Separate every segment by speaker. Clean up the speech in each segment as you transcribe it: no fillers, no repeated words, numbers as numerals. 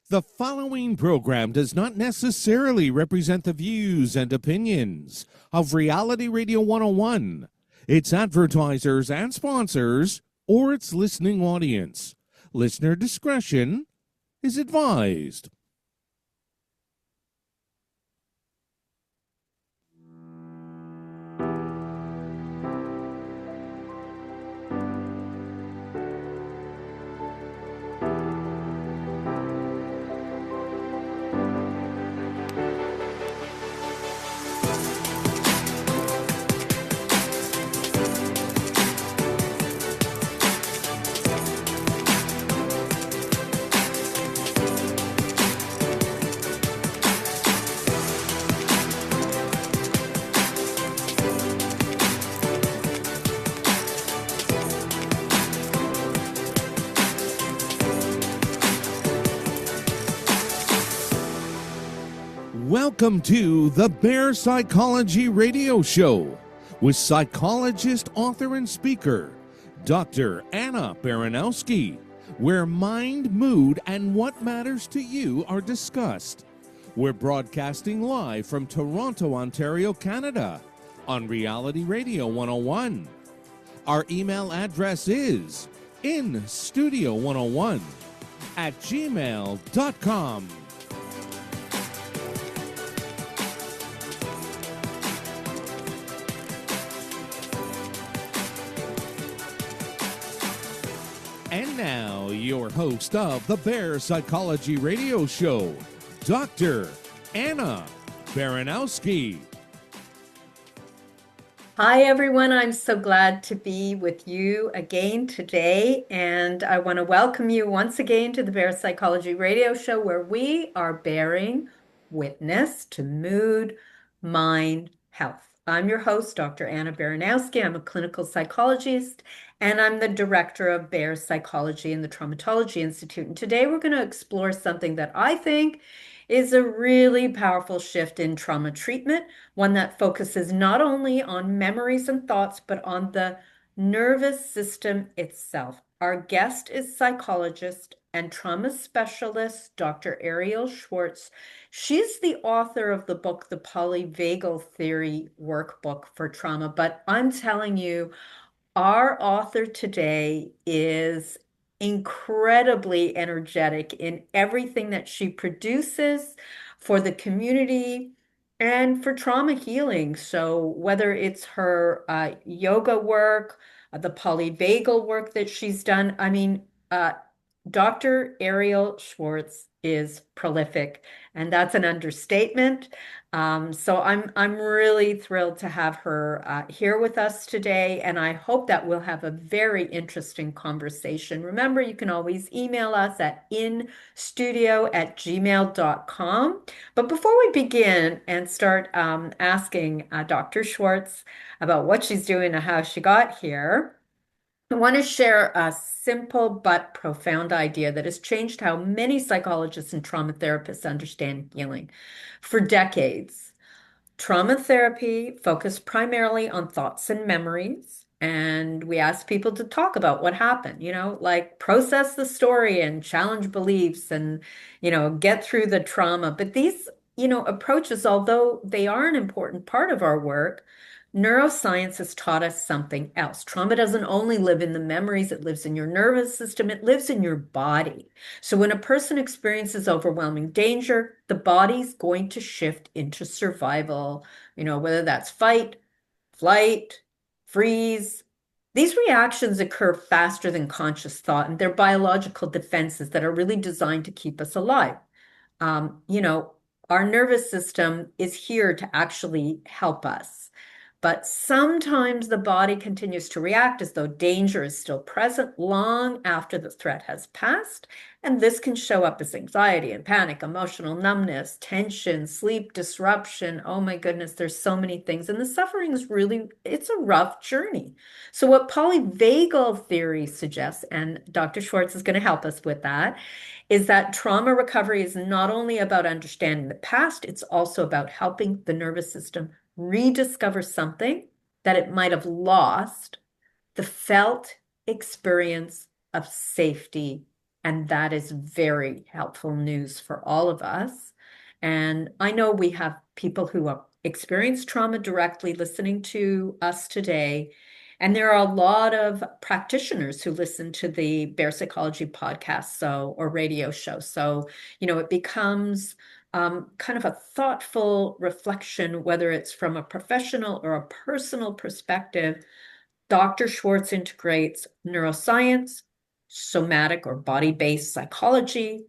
Speaker 1: The following program does not necessarily represent the views and opinions of Reality Radio 101, its advertisers and sponsors, or its listening audience. Listener discretion is advised. Welcome to the Bear Psychology Radio Show with psychologist, author, and speaker, Dr. Anna Baranowsky, where mind, mood, and what matters to you are discussed. We're broadcasting live from Toronto, Ontario, Canada, on Reality Radio 101. Our email address is instudio101@gmail.com. And now, your host of the Bear Psychology Radio Show, Dr. Anna Baranowsky.
Speaker 2: Hi, everyone. I'm so glad to be with you again today. And I want to welcome you once again to the Bear Psychology Radio Show, where we are bearing witness to mood, mind, health. I'm your host, Dr. Anna Baranowsky. I'm a clinical psychologist, and I'm the director of Bear Psychology and the Traumatology Institute. And today we're going to explore something that I think is a really powerful shift in trauma treatment, one that focuses not only on memories and thoughts, but on the nervous system itself. Our guest is psychologist and trauma specialist, Dr. Arielle Schwartz. She's the author of the book, The Polyvagal Theory Workbook for Trauma. But I'm telling you, our author today is incredibly energetic in everything that she produces for the community and for trauma healing. So whether it's her yoga work, the polyvagal work that she's done, Dr. Arielle Schwartz is prolific, and that's an understatement. So I'm really thrilled to have her here with us today, and I hope that we'll have a very interesting conversation. Remember, you can always email us at instudio@gmail.com. But before we begin and start asking Dr. Schwartz about what she's doing and how she got here, I want to share a simple but profound idea that has changed how many psychologists and trauma therapists understand healing. For decades, trauma therapy focused primarily on thoughts and memories, and we asked people to talk about what happened, like process the story and challenge beliefs and, get through the trauma. But these, approaches, although they are an important part of our work, neuroscience has taught us something else. Trauma doesn't only live in the memories, it lives in your nervous system, it lives in your body. So when a person experiences overwhelming danger, the body's going to shift into survival, whether that's fight, flight, freeze. These reactions occur faster than conscious thought, and they're biological defenses that are really designed to keep us alive. Our nervous system is here to actually help us. But sometimes the body continues to react as though danger is still present long after the threat has passed. And this can show up as anxiety and panic, emotional numbness, tension, sleep disruption. Oh my goodness, there's so many things. And the suffering is really, it's a rough journey. So what polyvagal theory suggests, and Dr. Schwartz is going to help us with that, is that trauma recovery is not only about understanding the past, it's also about helping the nervous system rediscover something that it might have lost, the felt experience of safety And that is very helpful news for all of us. And I know we have people who have experienced trauma directly listening to us today. And there are a lot of practitioners who listen to the Bear Psychology podcast, or radio show. So, it becomes kind of a thoughtful reflection, whether it's from a professional or a personal perspective. Dr. Schwartz integrates neuroscience, somatic or body-based psychology,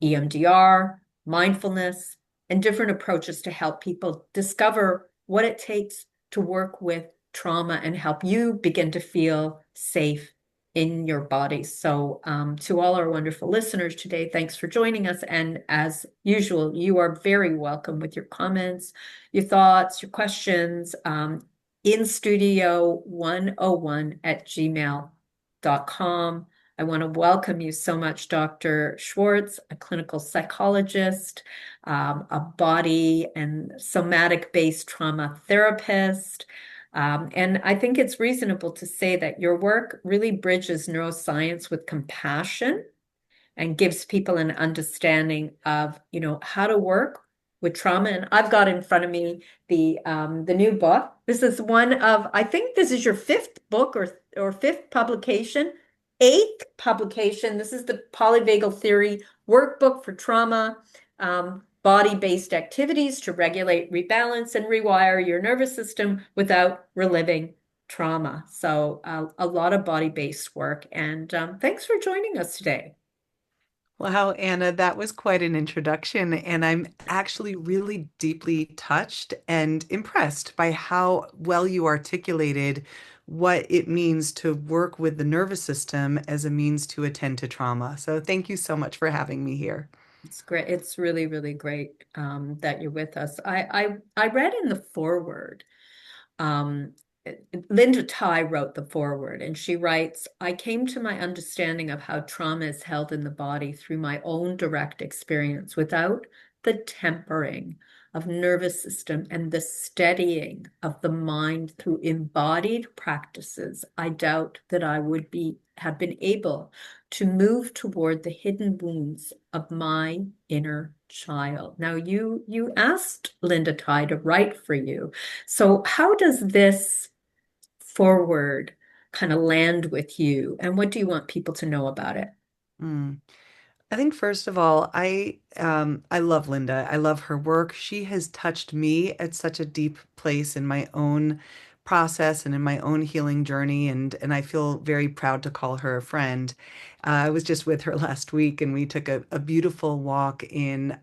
Speaker 2: EMDR, mindfulness, and different approaches to help people discover what it takes to work with trauma and help you begin to feel safe in your body. So, to all our wonderful listeners today, thanks for joining us. And as usual, you are very welcome with your comments, your thoughts, your questions, in studio 101 at gmail.com. I want to welcome you so much, Dr. Schwartz, a clinical psychologist, a body and somatic-based trauma therapist. And I think it's reasonable to say that your work really bridges neuroscience with compassion and gives people an understanding of, how to work with trauma. And I've got in front of me the new book. This is one of, I think this is your fifth book or fifth publication, eighth publication. This is the Polyvagal Theory Workbook for Trauma, body-based activities to regulate, rebalance, and rewire your nervous system without reliving trauma. So a lot of body-based work. And thanks for joining us today.
Speaker 3: Wow, Anna, that was quite an introduction. And I'm actually really deeply touched and impressed by how well you articulated what it means to work with the nervous system as a means to attend to trauma. So thank you so much for having me here.
Speaker 2: It's great. It's really, really great that you're with us. I read in the foreword, um, Linda Tai wrote the foreword, and she writes, I came to my understanding of how trauma is held in the body through my own direct experience without the tempering of nervous system and the steadying of the mind through embodied practices. I doubt that I would have been able to move toward the hidden wounds of my inner child. Now, you asked Linda Tai to write for you. So how does this forward kind of land with you, and what do you want people to know about it?
Speaker 3: Mm. I think first of all, I love Linda. I love her work. She has touched me at such a deep place in my own process and in my own healing journey, and I feel very proud to call her a friend. I was just with her last week, and we took a beautiful walk in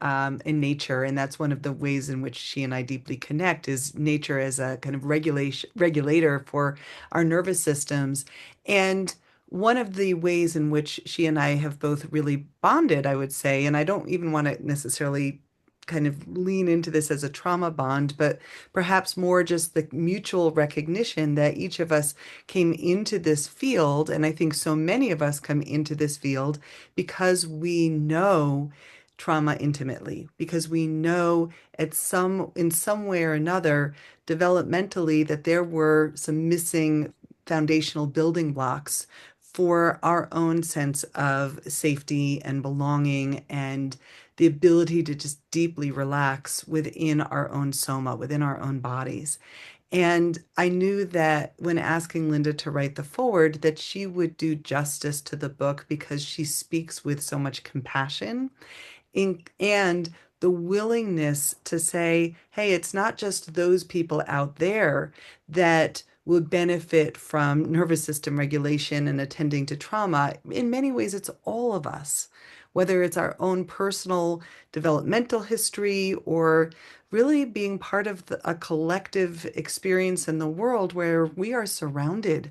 Speaker 3: nature, and that's one of the ways in which she and I deeply connect is nature as a kind of regulator for our nervous systems. And one of the ways in which she and I have both really bonded, I would say, and I don't even want to necessarily kind of lean into this as a trauma bond, but perhaps more just the mutual recognition that each of us came into this field, and I think so many of us come into this field because we know trauma intimately, because we know in some way or another, developmentally, that there were some missing foundational building blocks for our own sense of safety and belonging and the ability to just deeply relax within our own soma, within our own bodies. And I knew that when asking Linda to write the foreword, that she would do justice to the book because she speaks with so much compassion and the willingness to say, hey, it's not just those people out there that would benefit from nervous system regulation and attending to trauma. In many ways, it's all of us, whether it's our own personal developmental history or really being part of a collective experience in the world where we are surrounded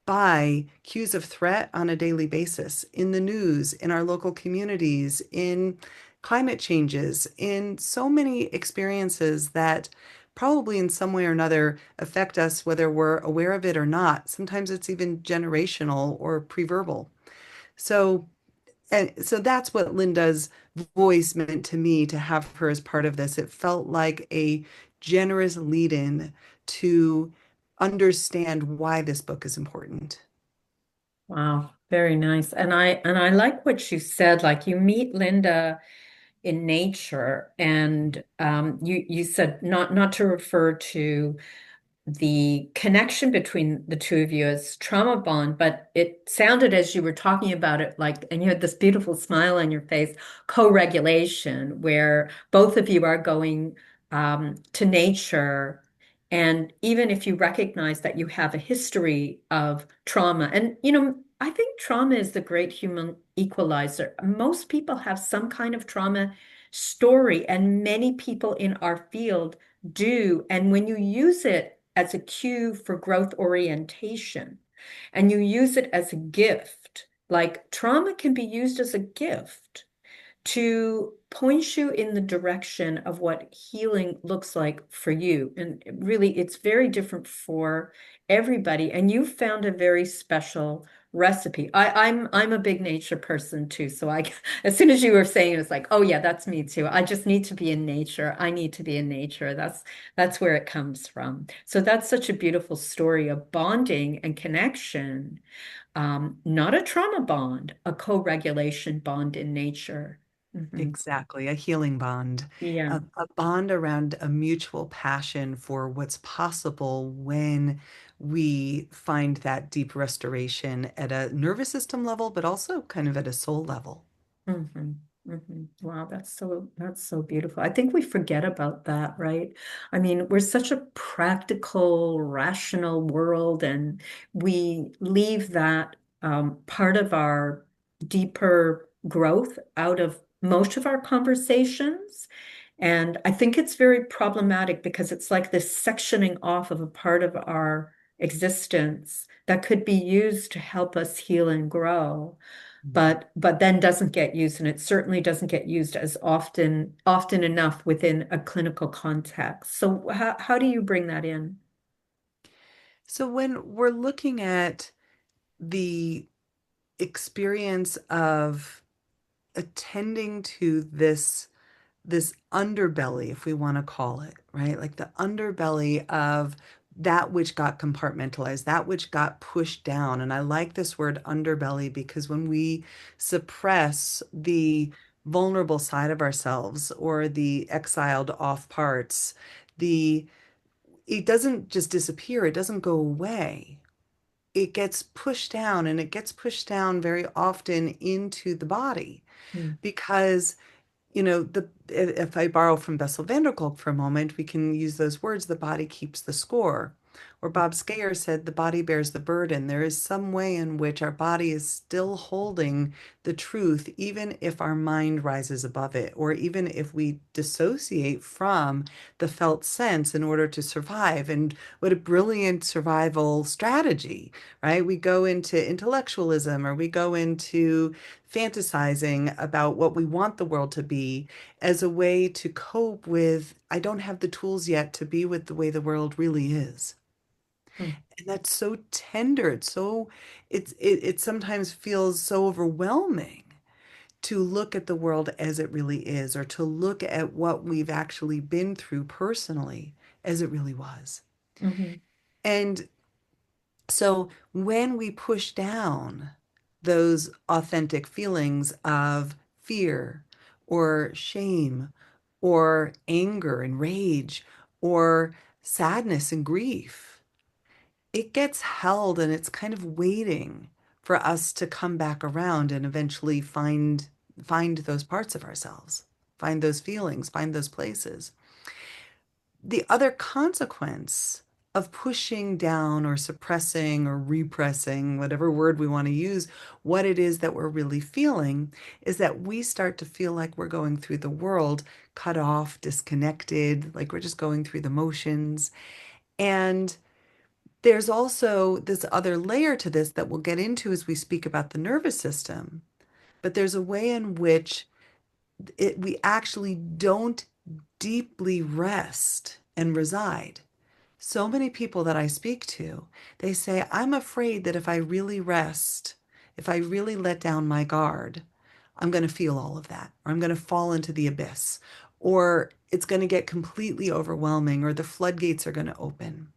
Speaker 3: by cues of threat on a daily basis in the news, in our local communities, in climate changes, in so many experiences that probably in some way or another affect us, whether we're aware of it or not. Sometimes it's even generational or pre-verbal. So, and so that's what Linda's voice meant to me to have her as part of this. It felt like a generous lead-in to understand why this book is important.
Speaker 2: Wow, Very nice. And I like what you said. Like you meet Linda in nature, and you said not to refer to the connection between the two of you as trauma bond, but it sounded as you were talking about it like, and you had this beautiful smile on your face, co-regulation, where both of you are going to nature. And even if you recognize that you have a history of trauma, and I think trauma is the great human equalizer. Most people have some kind of trauma story, and many people in our field do. And when you use it as a cue for growth orientation and you use it as a gift, like trauma can be used as a gift to point you in the direction of what healing looks like for you. And really, it's very different for everybody. And you found a very special recipe. I'm a big nature person too. So I as soon as you were saying it, it's like, oh yeah, that's me too. I just need to be in nature. I need to be in nature. That's where it comes from. So that's such a beautiful story of bonding and connection. Not a trauma bond, a co-regulation bond in nature. Mhm.
Speaker 3: Exactly, a healing bond,
Speaker 2: Yeah.
Speaker 3: a bond around a mutual passion for what's possible when we find that deep restoration at a nervous system level, but also kind of at a soul level.
Speaker 2: hmm Wow, that's so beautiful. I think we forget about that, right? I mean, we're such a practical, rational world, and we leave that part of our deeper growth out of most of our conversations. And I think it's very problematic because it's like this sectioning off of a part of our existence that could be used to help us heal and grow, but then doesn't get used, and it certainly doesn't get used as often enough within a clinical context. So how do you bring that in?
Speaker 3: So when we're looking at the experience of attending to this underbelly, if we want to call it, right? Like the underbelly of that which got compartmentalized, that which got pushed down. And I like this word underbelly because when we suppress the vulnerable side of ourselves or the exiled off parts, the it doesn't just disappear, it doesn't go away. It gets pushed down, and it gets pushed down very often into the body
Speaker 2: Mm,
Speaker 3: because the if I borrow from Bessel van der Kolk for a moment, we can use those words, the body keeps the score. Or Bob Skayer said, the body bears the burden. There is some way in which our body is still holding the truth, even if our mind rises above it, or even if we dissociate from the felt sense in order to survive. And what a brilliant survival strategy, right? We go into intellectualism, or we go into fantasizing about what we want the world to be as a way to cope with, I don't have the tools yet to be with the way the world really is.
Speaker 2: mm,
Speaker 3: And that's so tender. It sometimes feels so overwhelming to look at the world as it really is, or to look at what we've actually been through personally as it really was.
Speaker 2: mhm,
Speaker 3: And so when we push down those authentic feelings of fear or shame or anger and rage or sadness and grief, it gets held and it's kind of waiting for us to come back around and eventually find those parts of ourselves, find those feelings, find those places. The other consequence of pushing down or suppressing or repressing, whatever word we want to use, what it is that we're really feeling is that we start to feel like we're going through the world cut off, disconnected, like we're just going through the motions. And there's also this other layer to this that we'll get into as we speak about the nervous system. But there's a way in which we actually don't deeply rest and reside. So many people that I speak to, they say, I'm afraid that if I really rest, if I really let down my guard, I'm going to feel all of that, or I'm going to fall into the abyss, or it's going to get completely overwhelming, or the floodgates are going to open.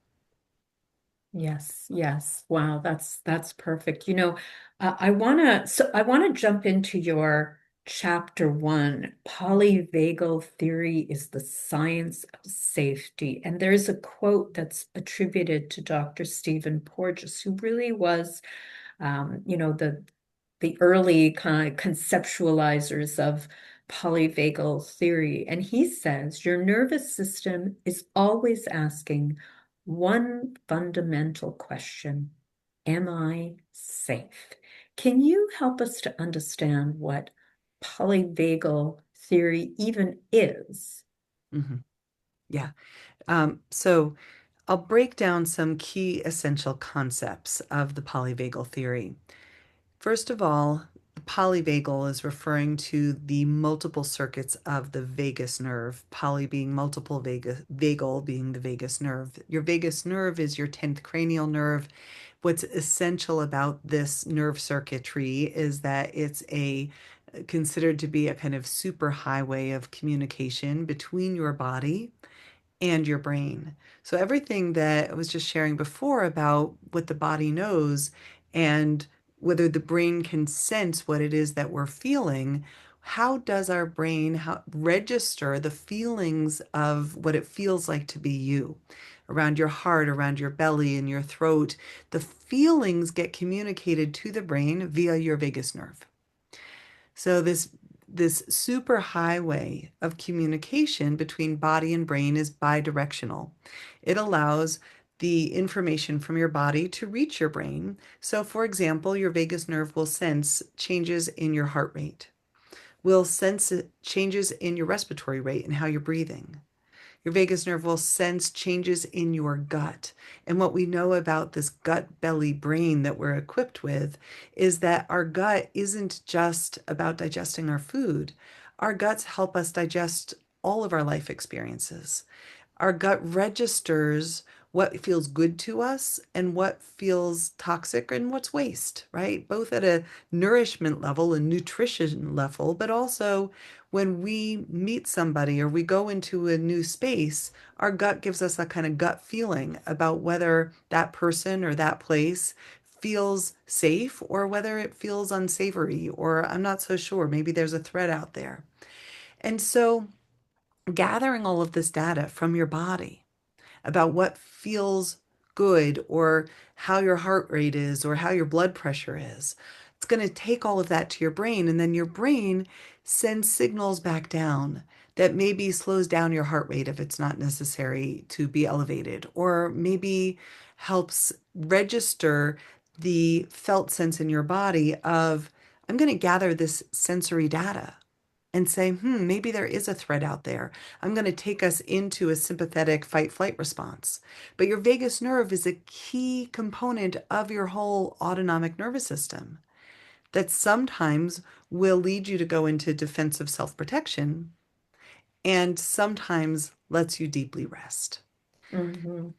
Speaker 2: Yes, yes. Wow, that's perfect. I want to jump into your chapter one. Polyvagal theory is the science of safety. And there's a quote that's attributed to Dr. Stephen Porges, who really was the early kind of conceptualizers of polyvagal theory. And he says your nervous system is always asking one fundamental question: Am I safe? Can you help us to understand what polyvagal theory even is?
Speaker 3: Mhm. Yeah. So I'll break down some key essential concepts of the polyvagal theory. First of all, the polyvagal is referring to the multiple circuits of the vagus nerve, poly being multiple, vagal being the vagus nerve. Your vagus nerve is your 10th cranial nerve. What's essential about this nerve circuitry is that it's a considered to be a kind of super highway of communication between your body and your brain. So everything that I was just sharing before about what the body knows and whether the brain can sense what it is that we're feeling, how does our brain register the feelings of what it feels like to be you? Around your heart, around your belly, and your throat, the feelings get communicated to the brain via your vagus nerve. So this super highway of communication between body and brain is bidirectional. It allows the information from your body to reach your brain. So for example, your vagus nerve will sense changes in your heart rate, will sense changes in your respiratory rate and how you're breathing. Your vagus nerve will sense changes in your gut. And what we know about this gut belly brain that we're equipped with is that our gut isn't just about digesting our food. Our guts help us digest all of our life experiences. Our gut registers what feels good to us and what feels toxic and what's waste, right? Both at a nourishment level and nutrition level, but also when we meet somebody or we go into a new space, our gut gives us a kind of gut feeling about whether that person or that place feels safe or whether it feels unsavory, or I'm not so sure. Maybe there's a threat out there. And so, gathering all of this data from your body about what feels good or how your heart rate is or how your blood pressure is. It's going to take all of that to your brain, and then your brain sends signals back down that maybe slows down your heart rate if it's not necessary to be elevated, or maybe helps register the felt sense in your body of, I'm going to gather this sensory data and say, maybe there is a threat out there. I'm going to take us into a sympathetic fight flight response. But your vagus nerve is a key component of your whole autonomic nervous system that sometimes will lead you to go into defensive self protection and sometimes lets you deeply rest.
Speaker 2: Mhm.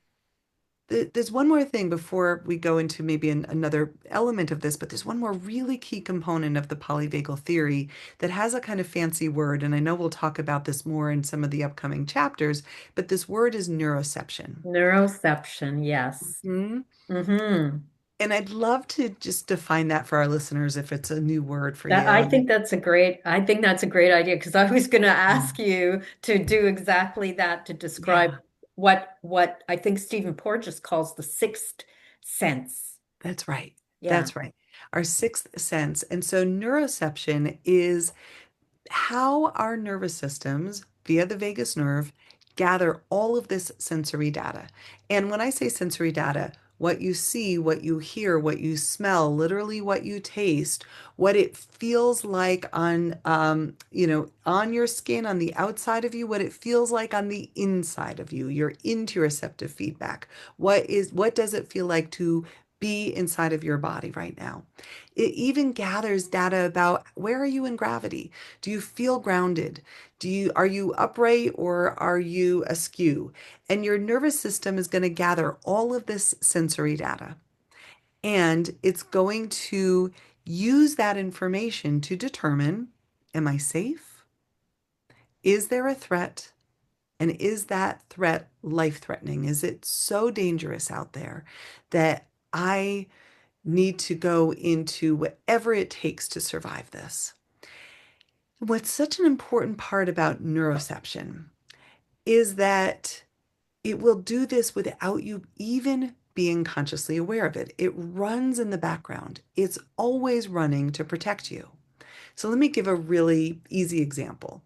Speaker 3: There's one more thing before we go into maybe another element of this, but there's one more really key component of the polyvagal theory that has a kind of fancy word, and I know we'll talk about this more in some of the upcoming chapters, but this word is neuroception.
Speaker 2: Neuroception, yes.
Speaker 3: Mhm.
Speaker 2: Hmm.
Speaker 3: And I'd love to just define that for our listeners if it's a new word for
Speaker 2: That
Speaker 3: you.
Speaker 2: I think that's a great idea because I was going to
Speaker 3: Yeah,
Speaker 2: ask you to do exactly that to describe
Speaker 3: yeah,
Speaker 2: what I think Stephen Porges calls the sixth sense.
Speaker 3: that's right.
Speaker 2: Yeah.
Speaker 3: That's right. Our sixth sense. And so neuroception is how our nervous systems, via the vagus nerve, gather all of this sensory data. And when I say sensory data, what you see, what you hear, what you smell, literally what you taste, what it feels like on your skin, on the outside of you, what it feels like on the inside of you, your interoceptive feedback. What does it feel like to be inside of your body right now? It even gathers data about where are you in gravity? Do you feel grounded? Are you upright or are you askew? And your nervous system is going to gather all of this sensory data and it's going to use that information to determine, am I safe? Is there a threat? And is that threat life-threatening? Is it so dangerous out there that I need to go into whatever it takes to survive this? What's such an important part about neuroception is that it will do this without you even being consciously aware of it. It runs in the background. It's always running to protect you. So let me give a really easy example.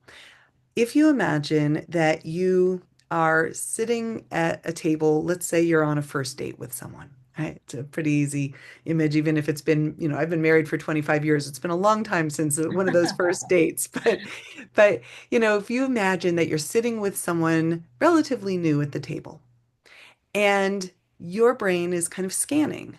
Speaker 3: If you imagine that you are sitting at a table, let's say you're on a first date with someone, right? It's a pretty easy image, even if it's been, I've been married for 25 years. It's been a long time since one of those first dates. But if you imagine that you're sitting with someone relatively new at the table, and your brain is kind of scanning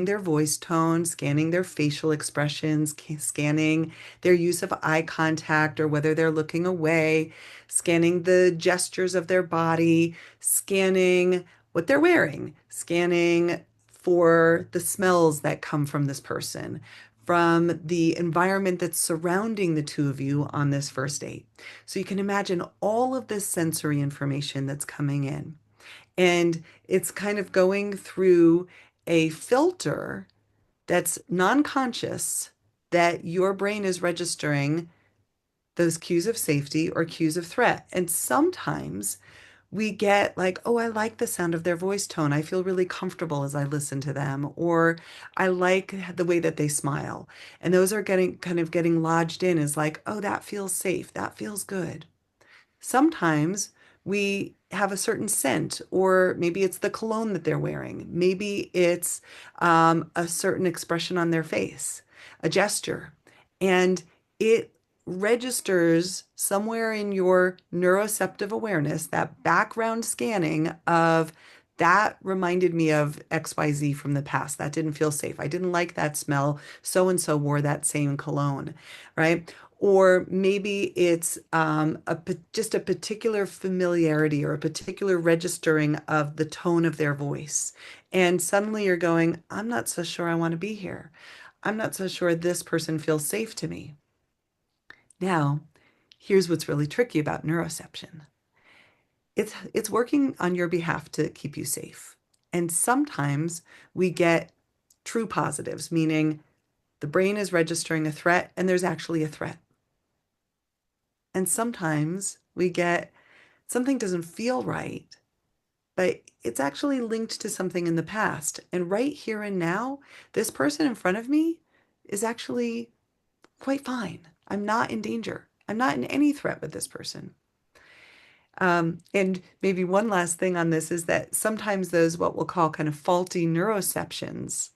Speaker 3: their voice tone, scanning their facial expressions, scanning their use of eye contact or whether they're looking away, scanning the gestures of their body, scanning what they're wearing, scanning for the smells that come from this person, from the environment that's surrounding the two of you on this first date. So you can imagine all of this sensory information that's coming in. And it's kind of going through a filter that's non-conscious, that your brain is registering those cues of safety or cues of threat. And sometimes we get like, oh, I like the sound of their voice tone. I feel really comfortable as I listen to them, or I like the way that they smile. And those are getting lodged in as like, oh, that feels safe. That feels good. Sometimes we have a certain scent, or maybe it's the cologne that they're wearing. Maybe it's a certain expression on their face, a gesture, and it registers somewhere in your neuroceptive awareness, that background scanning of that reminded me of XYZ from the past. That didn't feel safe. I didn't like that smell. So and so wore that same cologne, right? Or maybe it's just a particular familiarity or a particular registering of the tone of their voice. And suddenly you're going, I'm not so sure I want to be here. I'm not so sure this person feels safe to me. Now, here's what's really tricky about neuroception. It's working on your behalf to keep you safe. And sometimes we get true positives, meaning the brain is registering a threat and there's actually a threat. And sometimes we get something doesn't feel right, but it's actually linked to something in the past. And right here and now, this person in front of me is actually quite fine. I'm not in danger. I'm not in any threat with this person. And maybe one last thing on this is that sometimes those what we'll call kind of faulty neuroceptions,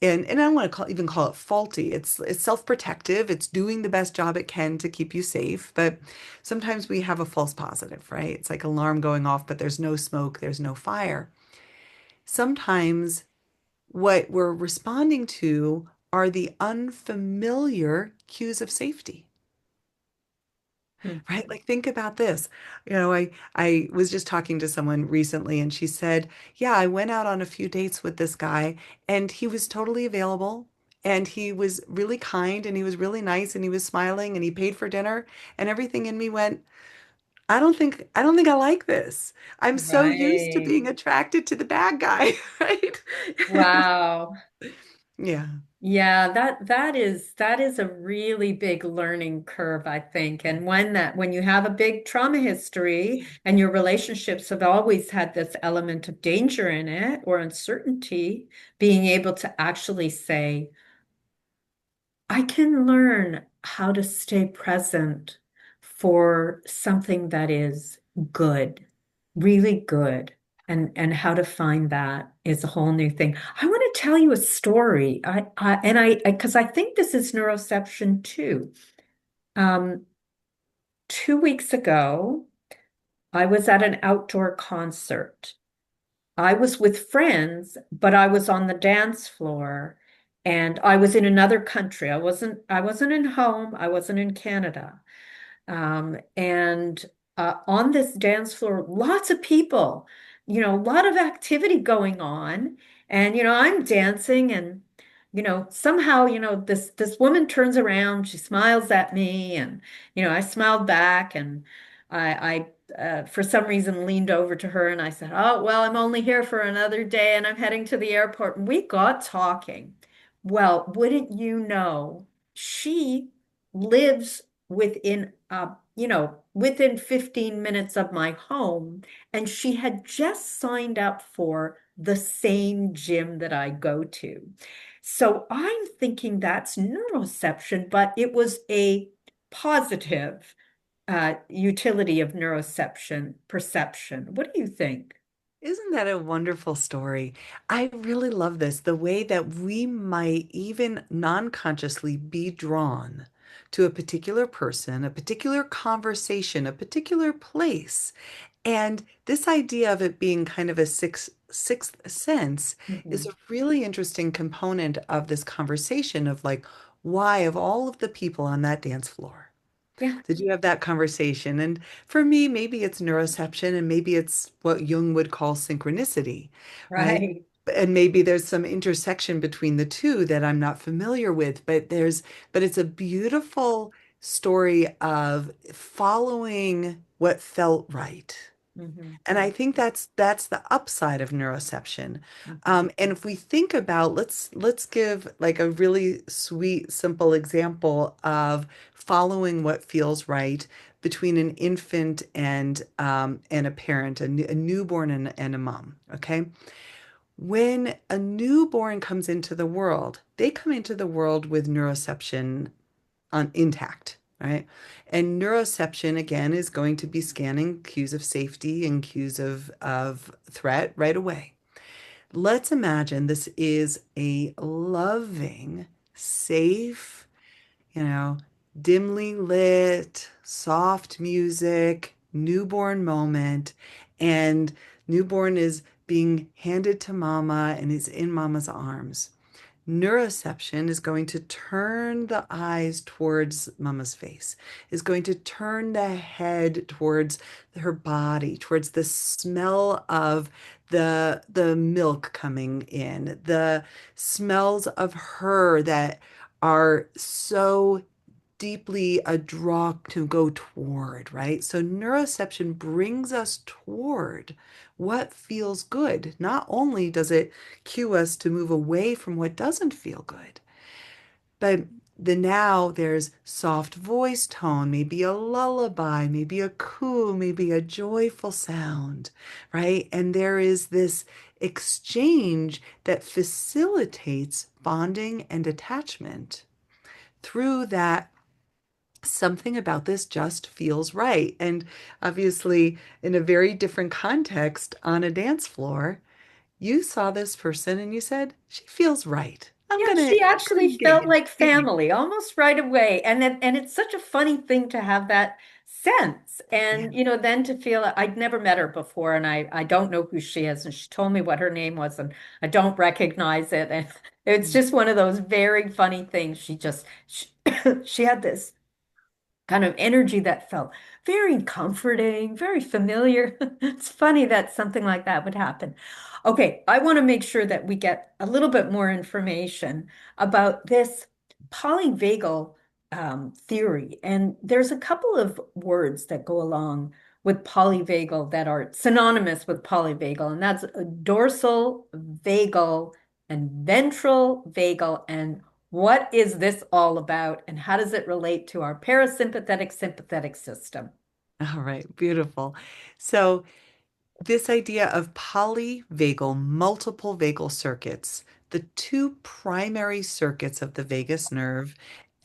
Speaker 3: and I don't want to even call it faulty. It's self-protective. It's doing the best job it can to keep you safe. But sometimes we have a false positive, right? It's like alarm going off, but there's no smoke, there's no fire. Sometimes what we're responding to are the unfamiliar cues of safety.
Speaker 2: Hmm.
Speaker 3: Right? Like think about this. I was just talking to someone recently and she said, "Yeah, I went out on a few dates with this guy and he was totally available and he was really kind and he was really nice and he was smiling and he paid for dinner and everything in me went, I don't think I like this. I'm so used to
Speaker 2: Right.
Speaker 3: being attracted to the bad guy." Right?
Speaker 2: Wow.
Speaker 3: Yeah.
Speaker 2: Yeah, that is a really big learning curve, I think, and one that when you have a big trauma history and your relationships have always had this element of danger in it or uncertainty, being able to actually say, I can learn how to stay present for something that is good, really good. And how to find that is a whole new thing. I want to tell you a story. Because I think this is neuroception too. Um, 2 weeks ago, I was at an outdoor concert. I was with friends, but I was on the dance floor and I was in another country. I wasn't in home. I wasn't in Canada. And on this dance floor, lots of people, a lot of activity going on. And, I'm dancing and, somehow, this woman turns around, she smiles at me and, I smiled back and I for some reason leaned over to her and I said, "Oh, well, I'm only here for another day and I'm heading to the airport." And we got talking. Well, wouldn't you know, she lives within within 15 minutes of my home, and she had just signed up for the same gym that I go to. So I'm thinking that's neuroception, but it was a positive utility of neuroception perception. What do you think?
Speaker 3: Isn't that a wonderful story? I really love this, the way that we might even non-consciously be drawn to a particular person, a particular conversation, a particular place. And this idea of it being kind of a sixth sense is
Speaker 2: Mhm.
Speaker 3: a really interesting component of this conversation of like, why of all of the people on that dance floor?
Speaker 2: Yeah,
Speaker 3: Did you have that conversation? And for me, maybe it's neuroception and maybe it's what Jung would call synchronicity, right?
Speaker 2: right.
Speaker 3: And maybe there's some intersection between the two that I'm not familiar with, but it's a beautiful story of following what felt right.
Speaker 2: Hmm.
Speaker 3: And I think that's the upside of neuroception.
Speaker 2: Hmm.
Speaker 3: And if we think about, let's give like a really sweet, simple example of following what feels right between an infant and a parent, a newborn and a mom. Okay, when a newborn comes into the world, they come into the world with neuroception intact, right? And neuroception, again, is going to be scanning cues of safety and cues of threat right away. Let's imagine this is a loving, safe, you know, dimly lit, soft music, newborn moment, and newborn is being handed to mama and is in mama's arms. Neuroception is going to turn the eyes towards mama's face, is going to turn the head towards her body, towards the smell of the milk coming in, the smells of her that are so deeply a draw to go toward, right? So neuroception brings us toward what feels good. Not only does it cue us to move away from what doesn't feel good, but now there's soft voice tone, maybe a lullaby, maybe a coo, maybe a joyful sound, right? And there is this exchange that facilitates bonding and attachment through that something about this just feels right. And obviously, in a very different context on a dance floor, you saw this person and you said, she feels right.
Speaker 2: Yeah, she
Speaker 3: I'm
Speaker 2: actually
Speaker 3: gonna
Speaker 2: felt like
Speaker 3: get you.
Speaker 2: family almost right away. And it's such a funny thing to have that sense.
Speaker 3: Yeah.
Speaker 2: And then to feel I'd never met her before and I don't know who she is. And she told me what her name was and I don't recognize it. And it's just one of those very funny things. She had this kind of energy that felt very comforting, very familiar. It's funny that something like that would happen. Okay, I want to make sure that we get a little bit more information about this polyvagal theory. And there's a couple of words that go along with polyvagal that are synonymous with polyvagal, and that's dorsal vagal and ventral vagal. And what is this all about, and how does it relate to our parasympathetic sympathetic system?
Speaker 3: All right, beautiful. So, this idea of polyvagal, multiple vagal circuits, the two primary circuits of the vagus nerve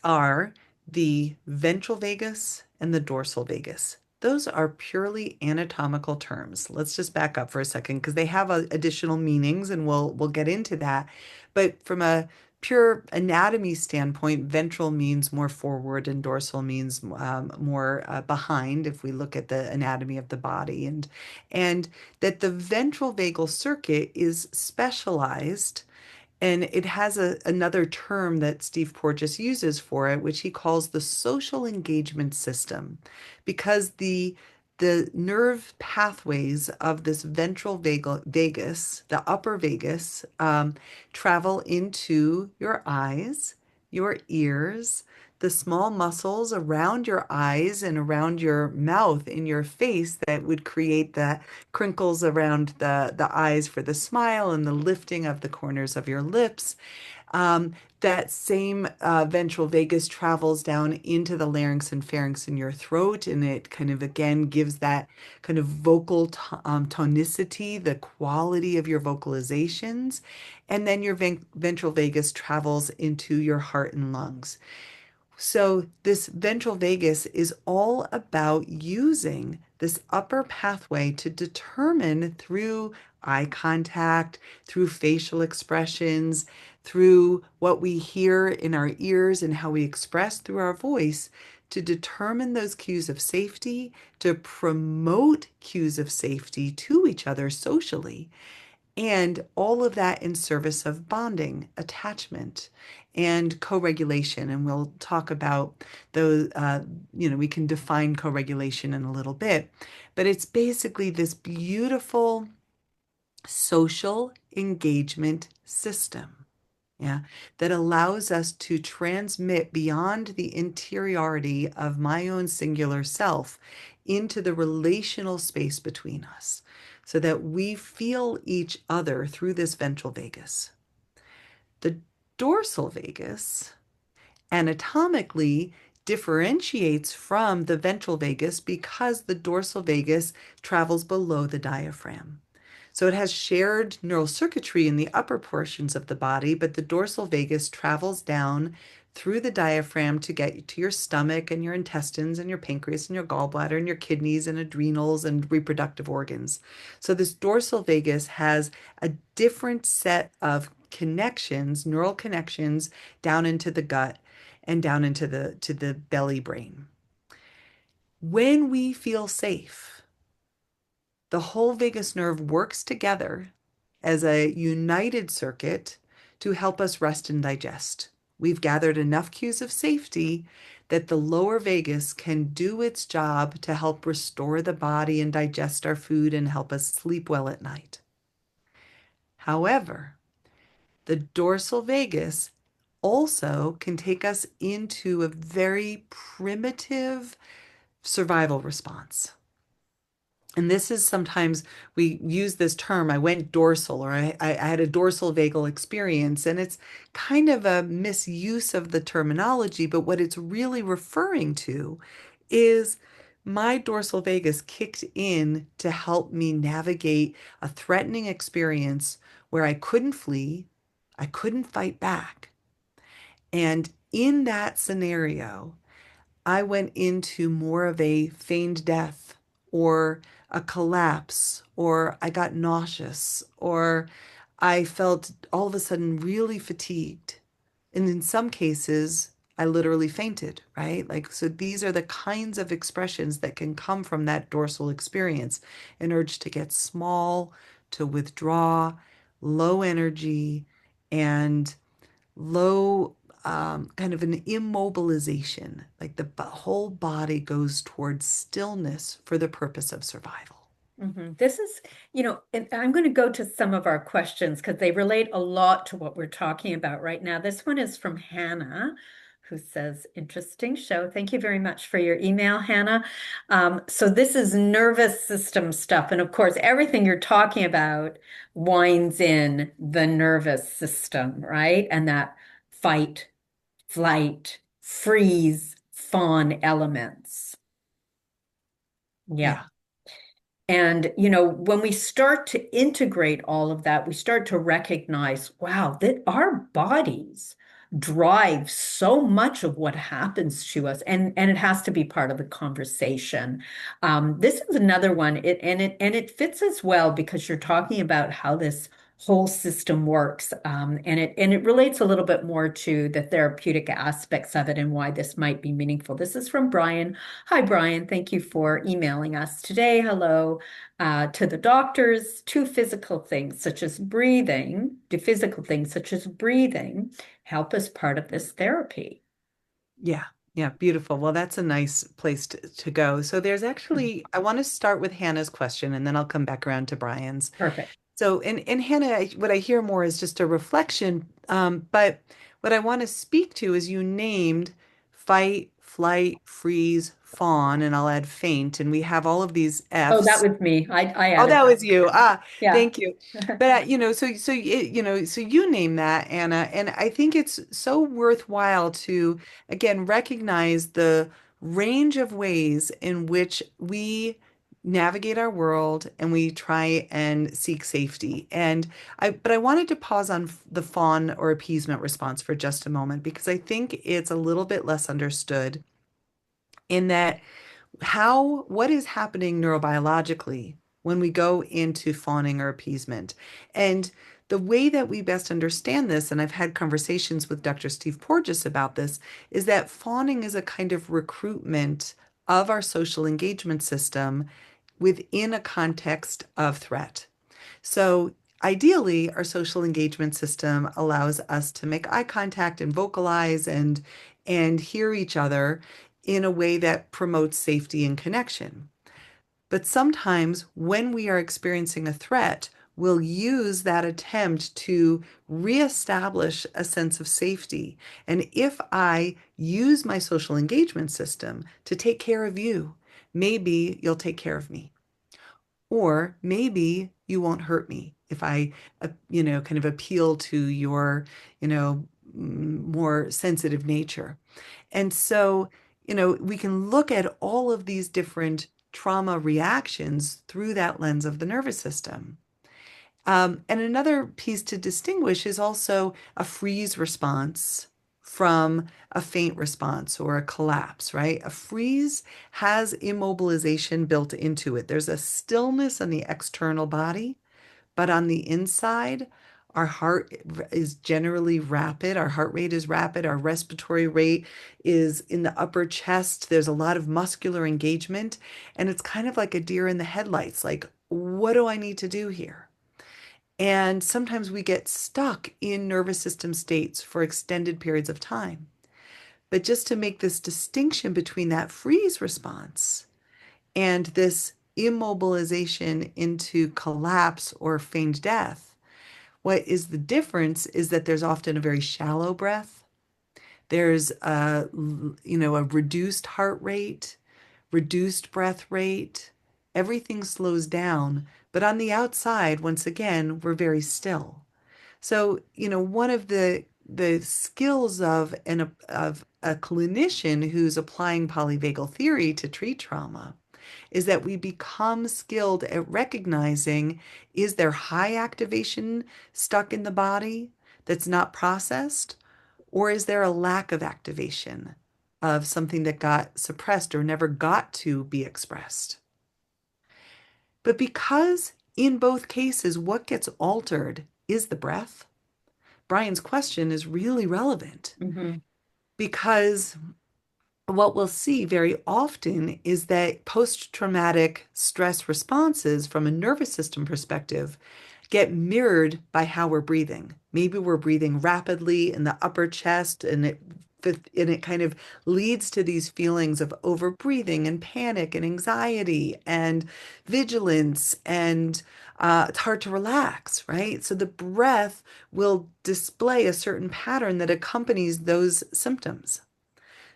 Speaker 3: are the ventral vagus and the dorsal vagus. Those are purely anatomical terms. Let's just back up for a second because they have additional meanings and we'll get into that. But from a pure anatomy standpoint, ventral means more forward and dorsal means more behind if we look at the anatomy of the body and that the ventral vagal circuit is specialized and it has another term that Steve Porges uses for it, which he calls the social engagement system, because the nerve pathways of this ventral vagus, the upper vagus, travel into your eyes, your ears, the small muscles around your eyes and around your mouth in your face that would create the crinkles around the eyes for the smile and the lifting of the corners of your lips. That same ventral vagus travels down into the larynx and pharynx in your throat, and it kind of again gives that kind of vocal tonicity, the quality of your vocalizations. And then your ventral vagus travels into your heart and lungs. So, this ventral vagus is all about using this upper pathway to determine through eye contact, through facial expressions, through what we hear in our ears and how we express through our voice, to determine those cues of safety, to promote cues of safety to each other socially. And all of that in service of bonding, attachment, and co-regulation. And we'll talk about those, we can define co-regulation in a little bit, but it's basically this beautiful social engagement system, yeah, that allows us to transmit beyond the interiority of my own singular self into the relational space between us so that we feel each other through this ventral vagus. The dorsal vagus anatomically differentiates from the ventral vagus because the dorsal vagus travels below the diaphragm. So it has shared neural circuitry in the upper portions of the body, but the dorsal vagus travels down through the diaphragm to get to your stomach and your intestines and your pancreas and your gallbladder and your kidneys and adrenals and reproductive organs. So this dorsal vagus has a different set of connections, neural connections down into the gut and down into the belly brain. When we feel safe, the whole vagus nerve works together as a united circuit to help us rest and digest. We've gathered enough cues of safety that the lower vagus can do its job to help restore the body and digest our food and help us sleep well at night. However, the dorsal vagus also can take us into a very primitive survival response. And this is sometimes we use this term, I went dorsal, or I had a dorsal vagal experience. And it's kind of a misuse of the terminology, but what it's really referring to is my dorsal vagus kicked in to help me navigate a threatening experience where I couldn't flee, I couldn't fight back. And in that scenario, I went into more of a feigned death or a collapse, or I got nauseous, or I felt all of a sudden really fatigued. And in some cases, I literally fainted, right? Like, so these are the kinds of expressions that can come from that dorsal experience: an urge to get small, to withdraw, low energy, and low kind of an immobilization, like the whole body goes towards stillness for the purpose of survival.
Speaker 2: This is, and I'm going to go to some of our questions because they relate a lot to what we're talking about right now. This one is from Hannah, who says, interesting show. Thank you very much for your email, Hannah. So this is nervous system stuff. And of course, everything you're talking about winds in the nervous system, right? And that fight, flight, freeze, fawn elements. Yeah.
Speaker 3: Yeah.
Speaker 2: And, when we start to integrate all of that, we start to recognize, wow, that our bodies drive so much of what happens to us, and it has to be part of the conversation. This is another one, and it fits as well because you're talking about how this whole system works, and it relates a little bit more to the therapeutic aspects of it and why this might be meaningful. This is from Brian. Hi, Brian. Thank you for emailing us today. Hello. To the doctors, do physical things such as breathing help as part of this therapy?
Speaker 3: Yeah. Yeah. Beautiful. Well, that's a nice place to go. So there's actually, I want to start with Hannah's question and then I'll come back around to Brian's.
Speaker 2: Perfect.
Speaker 3: So in Hannah, what I hear more is just a reflection. But what I want to speak to is you named fight, flight, freeze, fawn, and I'll add faint. And we have all of these
Speaker 2: Oh, that
Speaker 3: F's.
Speaker 2: was me. I
Speaker 3: Oh,
Speaker 2: added
Speaker 3: that
Speaker 2: that.
Speaker 3: was you.
Speaker 2: Yeah.
Speaker 3: Thank you. But so you name that, Anna, and I think it's so worthwhile to again recognize the range of ways in which we navigate our world and we try and seek safety. But I wanted to pause on the fawn or appeasement response for just a moment because I think it's a little bit less understood in that what is happening neurobiologically when we go into fawning or appeasement. And the way that we best understand this, and I've had conversations with Dr. Steve Porges about this, is that fawning is a kind of recruitment of our social engagement system within a context of threat. So ideally, our social engagement system allows us to make eye contact and vocalize and hear each other in a way that promotes safety and connection. But sometimes when we are experiencing a threat, we'll use that attempt to reestablish a sense of safety. And if I use my social engagement system to take care of you, maybe you'll take care of me. Or maybe you won't hurt me if I, kind of appeal to your, more sensitive nature. And so, we can look at all of these different trauma reactions through that lens of the nervous system. And another piece to distinguish is also a freeze response from a faint response or a collapse, right? A freeze has immobilization built into it. There's a stillness on the external body, but on the inside, our heart is generally rapid. Our heart rate is rapid. Our respiratory rate is in the upper chest. There's a lot of muscular engagement. And it's kind of like a deer in the headlights. Like, what do I need to do here? And sometimes we get stuck in nervous system states for extended periods of time. But just to make this distinction between that freeze response and this immobilization into collapse or feigned death, what is the difference is that there's often a very shallow breath. There's a reduced heart rate, reduced breath rate. Everything slows down. But on the outside, once again, we're very still. So, one of the skills of a clinician who's applying polyvagal theory to treat trauma is that we become skilled at recognizing, is there high activation stuck in the body that's not processed, or is there a lack of activation of something that got suppressed or never got to be expressed? But because in both cases, what gets altered is the breath, Brian's question is really relevant
Speaker 2: Mm-hmm.
Speaker 3: because what we'll see very often is that post-traumatic stress responses from a nervous system perspective get mirrored by how we're breathing. Maybe we're breathing rapidly in the upper chest and it kind of leads to these feelings of overbreathing and panic and anxiety and vigilance and it's hard to relax, right? So the breath will display a certain pattern that accompanies those symptoms.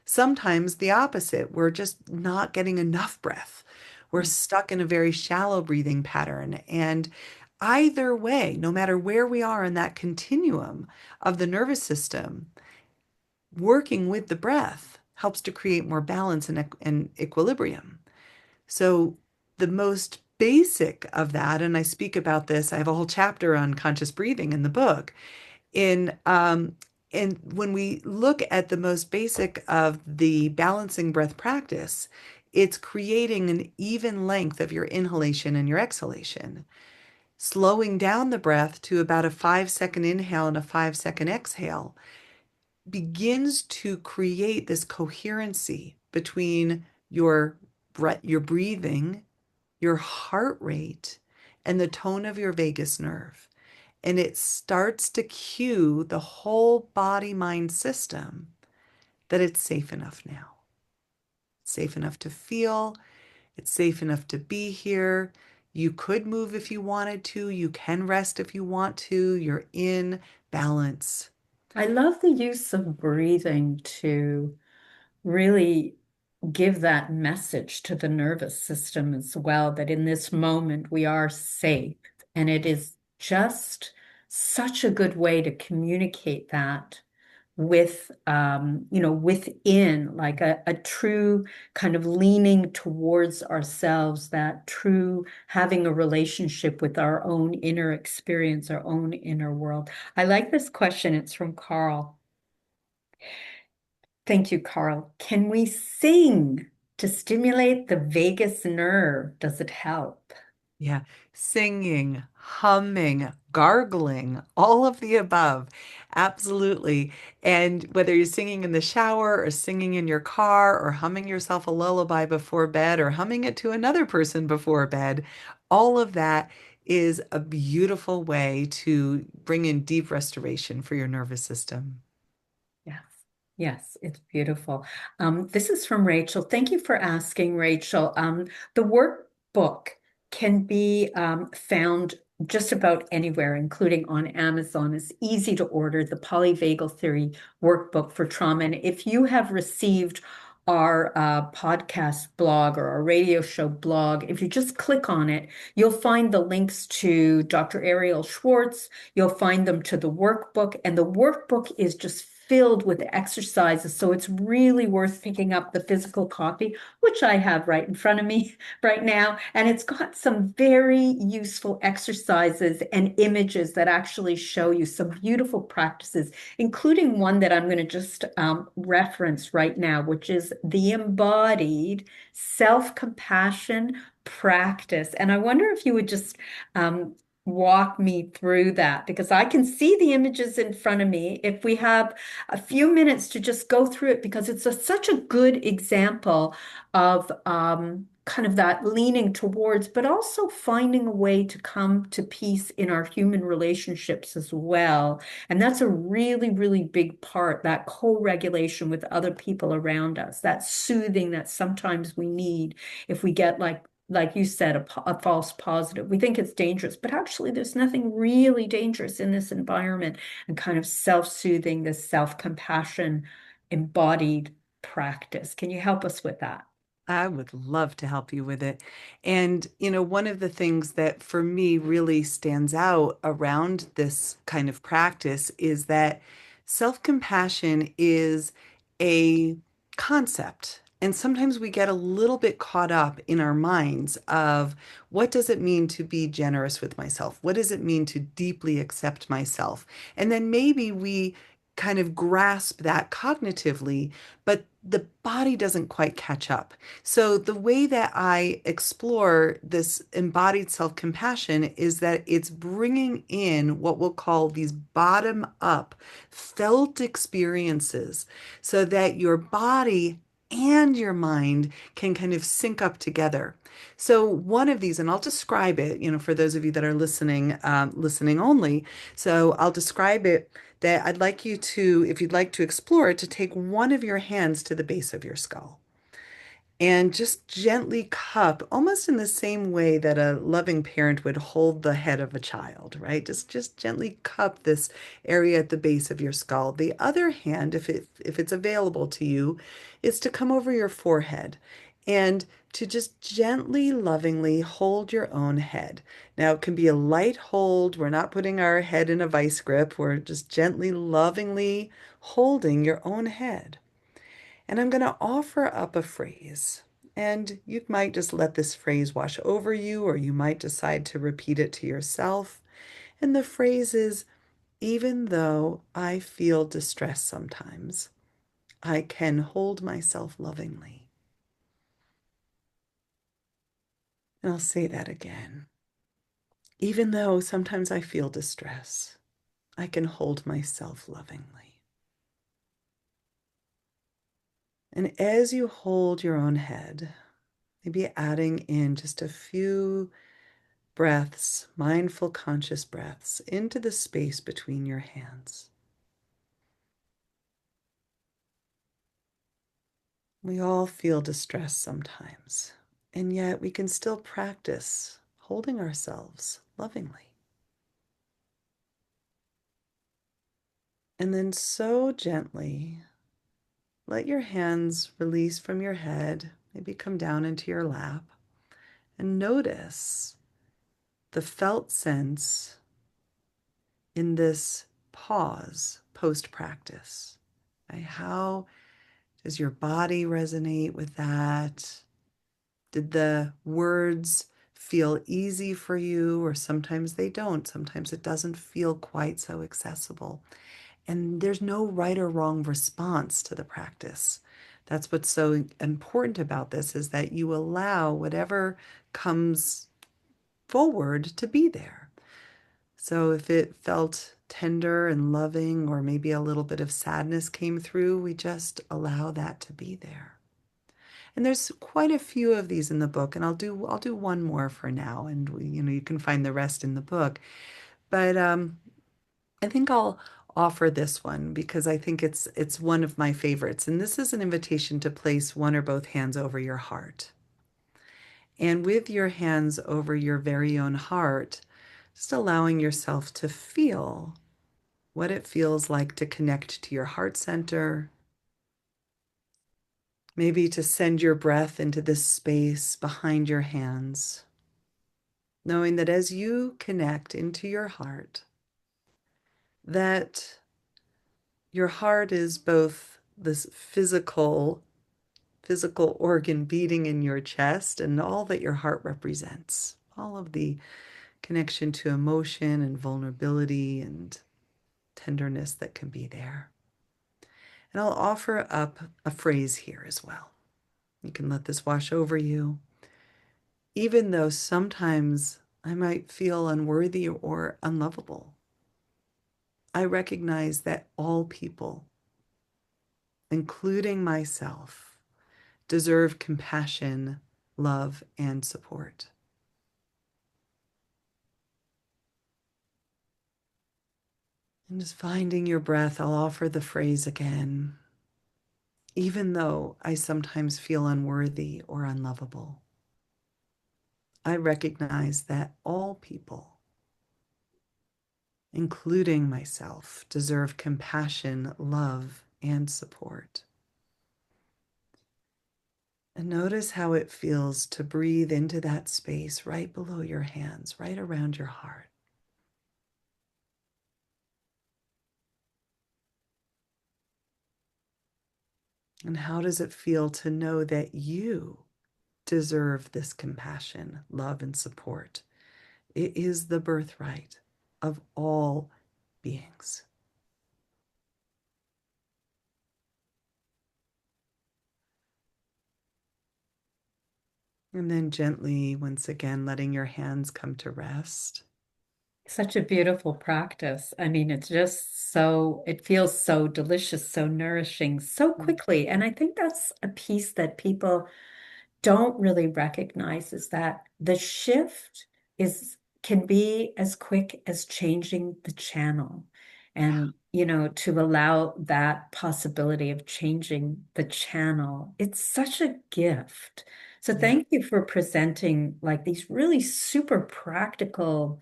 Speaker 3: Sometimes the opposite, we're just not getting enough breath. We're stuck in a very shallow breathing pattern. And either way, no matter where we are in that continuum of the nervous system, working with the breath helps to create more balance and equilibrium. So, the most basic of that, and I speak about this, I have a whole chapter on conscious breathing in the book. And when we look at the most basic of the balancing breath practice, it's creating an even length of your inhalation and your exhalation, slowing down the breath to about a 5-second inhale and a 5-second exhale begins to create this coherency between your breath, your breathing, your heart rate, and the tone of your vagus nerve. And it starts to cue the whole body mind system that it's safe enough now. It's safe enough to feel, it's safe enough to be here. You could move if you wanted to, you can rest if you want to, you're in balance.
Speaker 2: I love the use of breathing too. really give that message to the nervous system as well, that in this moment we are safe. And it is just such a good way to communicate that with, within, like a true kind of leaning towards ourselves, that true having a relationship with our own inner experience, our own inner world. I like this question. It's from Carl. Thank you, Carl. Can we sing to stimulate the vagus nerve? Does it help?
Speaker 3: Yeah, singing, humming, gargling, all of the above. Absolutely. And whether you're singing in the shower or singing in your car or humming yourself a lullaby before bed or humming it to another person before bed, all of that is a beautiful way to bring in deep restoration for your nervous system.
Speaker 2: Yes, yes, it's beautiful. This is from Rachel. Thank you for asking, Rachel. The workbook can be found just about anywhere, including on Amazon. It's easy to order, the Polyvagal Theory Workbook for Trauma. And if you have received our podcast blog or our radio show blog, if you just click on it, you'll find the links to Dr. Arielle Schwartz. You'll find them to the workbook, and the workbook is just filled with exercises. So it's really worth picking up the physical copy, which I have right in front of me right now. And it's got some very useful exercises and images that actually show you some beautiful practices, including one that I'm going to just reference right now, which is the embodied self-compassion practice. And I wonder if you would just walk me through that, because I can see the images in front of me. If we have a few minutes to just go through it, because it's such a good example of kind of that leaning towards, but also finding a way to come to peace in our human relationships as well. And that's a really, really big part, that co-regulation with other people around us, that soothing that sometimes we need if we get like you said, a false positive. We think it's dangerous, but actually there's nothing really dangerous in this environment, and kind of self-soothing, this self-compassion embodied practice. Can you help us with that?
Speaker 3: I would love to help you with it. And, one of the things that for me really stands out around this kind of practice is that self-compassion is a concept. And sometimes we get a little bit caught up in our minds of what does it mean to be generous with myself? What does it mean to deeply accept myself? And then maybe we kind of grasp that cognitively, but the body doesn't quite catch up. So the way that I explore this embodied self-compassion is that it's bringing in what we'll call these bottom-up felt experiences so that your body and your mind can kind of sync up together. So one of these, and I'll describe it, for those of you that are listening only. So I'll describe it that I'd like you to, if you'd like to explore it, to take one of your hands to the base of your skull and just gently cup, almost in the same way that a loving parent would hold the head of a child, right? Just gently cup this area at the base of your skull. The other hand, if it's available to you, is to come over your forehead and to just gently, lovingly hold your own head. Now, it can be a light hold. We're not putting our head in a vice grip. We're just gently, lovingly holding your own head. And I'm going to offer up a phrase. And you might just let this phrase wash over you, or you might decide to repeat it to yourself. And the phrase is, even though I feel distress sometimes, I can hold myself lovingly. And I'll say that again. Even though sometimes I feel distress, I can hold myself lovingly. And as you hold your own head, maybe adding in just a few breaths, mindful, conscious breaths into the space between your hands. We all feel distress sometimes, and yet we can still practice holding ourselves lovingly. And then so gently let your hands release from your head, maybe come down into your lap, and notice the felt sense in this pause post-practice. Right? How does your body resonate with that? Did the words feel easy for you, or sometimes they don't? Sometimes it doesn't feel quite so accessible. And there's no right or wrong response to the practice. That's what's so important about this, is that you allow whatever comes forward to be there. So if it felt tender and loving, or maybe a little bit of sadness came through, we just allow that to be there. And there's quite a few of these in the book, and I'll do one more for now, and you can find the rest in the book. But I think I'll offer this one because I think it's one of my favorites. And this is an invitation to place one or both hands over your heart. And with your hands over your very own heart, just allowing yourself to feel what it feels like to connect to your heart center, maybe to send your breath into this space behind your hands, knowing that as you connect into your heart, that your heart is both this physical organ beating in your chest and all that your heart represents, all of the connection to emotion and vulnerability and tenderness that can be there. And I'll offer up a phrase here as well. You can let this wash over you. Even though sometimes I might feel unworthy or unlovable, I recognize that all people, including myself, deserve compassion, love, and support. And just finding your breath, I'll offer the phrase again. Even though I sometimes feel unworthy or unlovable, I recognize that all people, including myself, deserve compassion, love, and support. And notice how it feels to breathe into that space right below your hands, right around your heart. And how does it feel to know that you deserve this compassion, love, and support? It is the birthright of all beings. And then gently, once again, letting your hands come to rest.
Speaker 2: Such a beautiful practice. I mean, it's just so, it feels so delicious, so nourishing, so quickly. And I think that's a piece that people don't really recognize, is that the shift is can be as quick as changing the channel.
Speaker 3: Yeah,
Speaker 2: And, to allow that possibility of changing the channel, it's such a gift. So
Speaker 3: yeah,
Speaker 2: thank you for presenting like these really super practical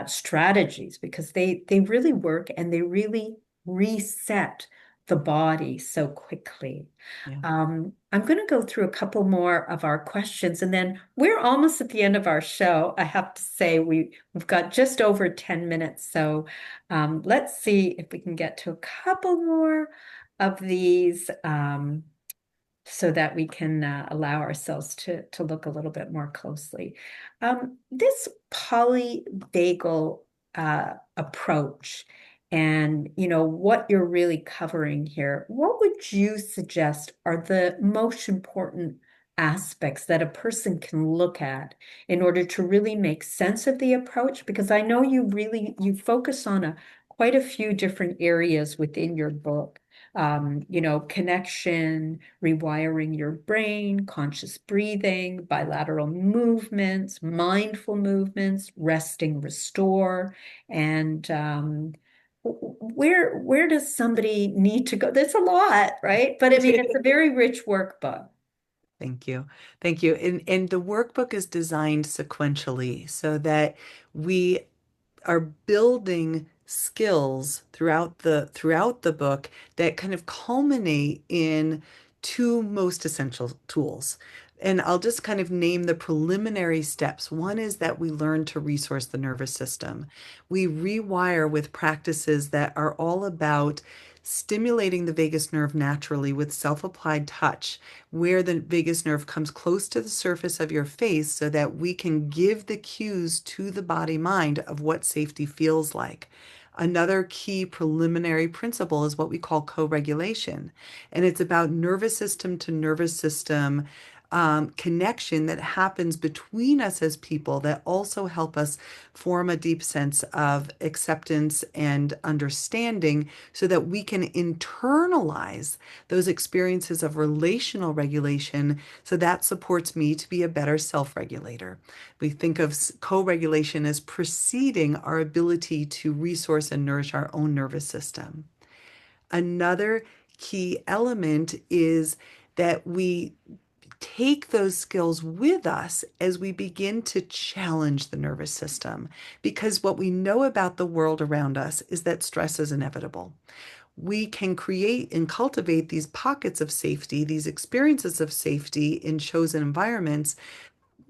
Speaker 2: strategies, because they really work and they really reset the body so quickly.
Speaker 3: yeah.
Speaker 2: I'm going to go through a couple more of our questions, and then we're almost at the end of our show. I have to say we've got just over 10 minutes, so let's see if we can get to a couple more of these. So that we can allow ourselves to look a little bit more closely. This polyvagal approach, and what you're really covering here, what would you suggest are the most important aspects that a person can look at in order to really make sense of the approach? Because I know you focus on quite a few different areas within your book. Connection, rewiring your brain, conscious breathing, bilateral movements, mindful movements, resting, restore, and where does somebody need to go? There's a lot, right? But I mean, it's a very rich workbook.
Speaker 3: Thank you. Thank you. And the workbook is designed sequentially so that we are building skills throughout the book that kind of culminate in two most essential tools. And I'll just kind of name the preliminary steps. One is that we learn to resource the nervous system. We rewire with practices that are all about stimulating the vagus nerve naturally with self-applied touch, where the vagus nerve comes close to the surface of your face so that we can give the cues to the body mind of what safety feels like. Another key preliminary principle is what we call co-regulation, and it's about nervous system to nervous system connection that happens between us as people that also help us form a deep sense of acceptance and understanding so that we can internalize those experiences of relational regulation. So that supports me to be a better self-regulator. We think of co-regulation as preceding our ability to resource and nourish our own nervous system. Another key element is that we take those skills with us as we begin to challenge the nervous system. Because what we know about the world around us is that stress is inevitable. We can create and cultivate these pockets of safety, these experiences of safety in chosen environments.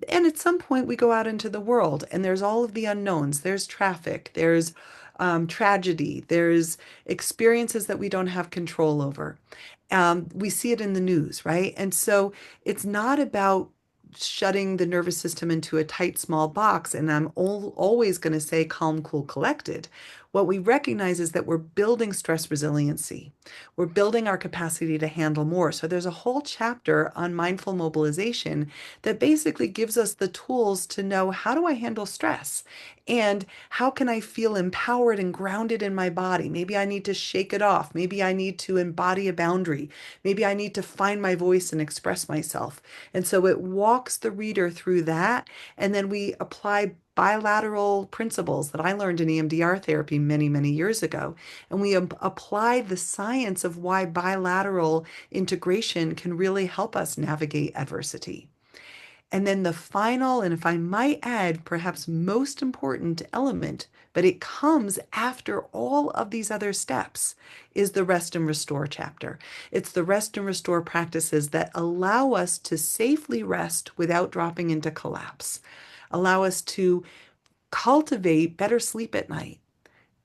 Speaker 3: And at some point, we go out into the world and there's all of the unknowns. There's traffic, there's tragedy, there's experiences that we don't have control over. We see it in the news, right? And so it's not about shutting the nervous system into a tight, small box. And I'm always going to say calm, cool, collected. What we recognize is that we're building stress resiliency. We're building our capacity to handle more. So there's a whole chapter on mindful mobilization that basically gives us the tools to know, how do I handle stress? And how can I feel empowered and grounded in my body? Maybe I need to shake it off. Maybe I need to embody a boundary. Maybe I need to find my voice and express myself. And so it walks the reader through that. And then we apply bilateral principles that I learned in EMDR therapy many, many years ago. And we applied the science of why bilateral integration can really help us navigate adversity. And then the final, and if I might add, perhaps most important element, but it comes after all of these other steps, is the rest and restore chapter. It's the rest and restore practices that allow us to safely rest without dropping into collapse, allow us to cultivate better sleep at night,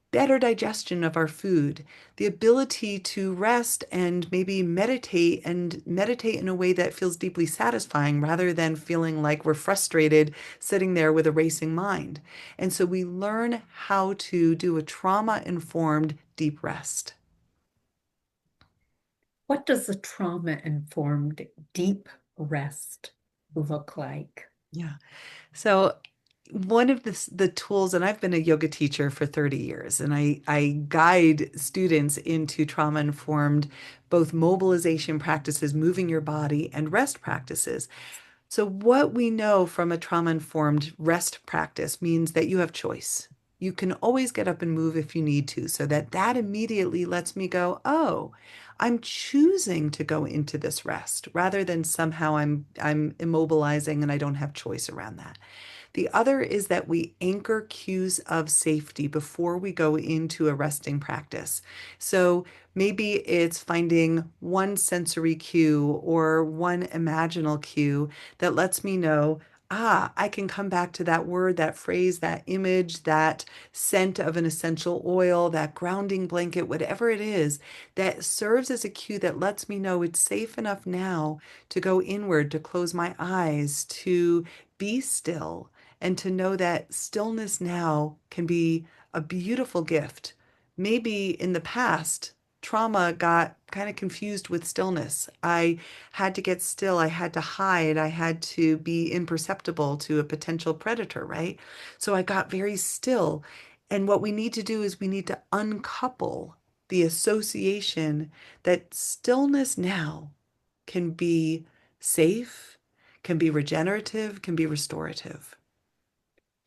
Speaker 3: better digestion of our food, the ability to rest and maybe meditate, and meditate in a way that feels deeply satisfying rather than feeling like we're frustrated sitting there with a racing mind. And so we learn how to do a trauma-informed deep rest.
Speaker 2: What does a trauma-informed deep rest look like?
Speaker 3: Yeah. So one of the tools, and I've been a yoga teacher for 30 years, and I guide students into trauma-informed both mobilization practices, moving your body, and rest practices. So what we know from a trauma-informed rest practice means that you have choice. You can always get up and move if you need to, so that immediately lets me go, oh, I'm choosing to go into this rest rather than somehow I'm immobilizing and I don't have choice around that. The other is that we anchor cues of safety before we go into a resting practice. So maybe it's finding one sensory cue or one imaginal cue that lets me know, I can come back to that word, that phrase, that image, that scent of an essential oil, that grounding blanket, whatever it is, that serves as a cue that lets me know it's safe enough now to go inward, to close my eyes, to be still, and to know that stillness now can be a beautiful gift. Maybe in the past, trauma got kind of confused with stillness. I had to get still, I had to hide, I had to be imperceptible to a potential predator, right? So I got very still. And what we need to do is we need to uncouple the association that stillness now can be safe, can be regenerative, can be restorative.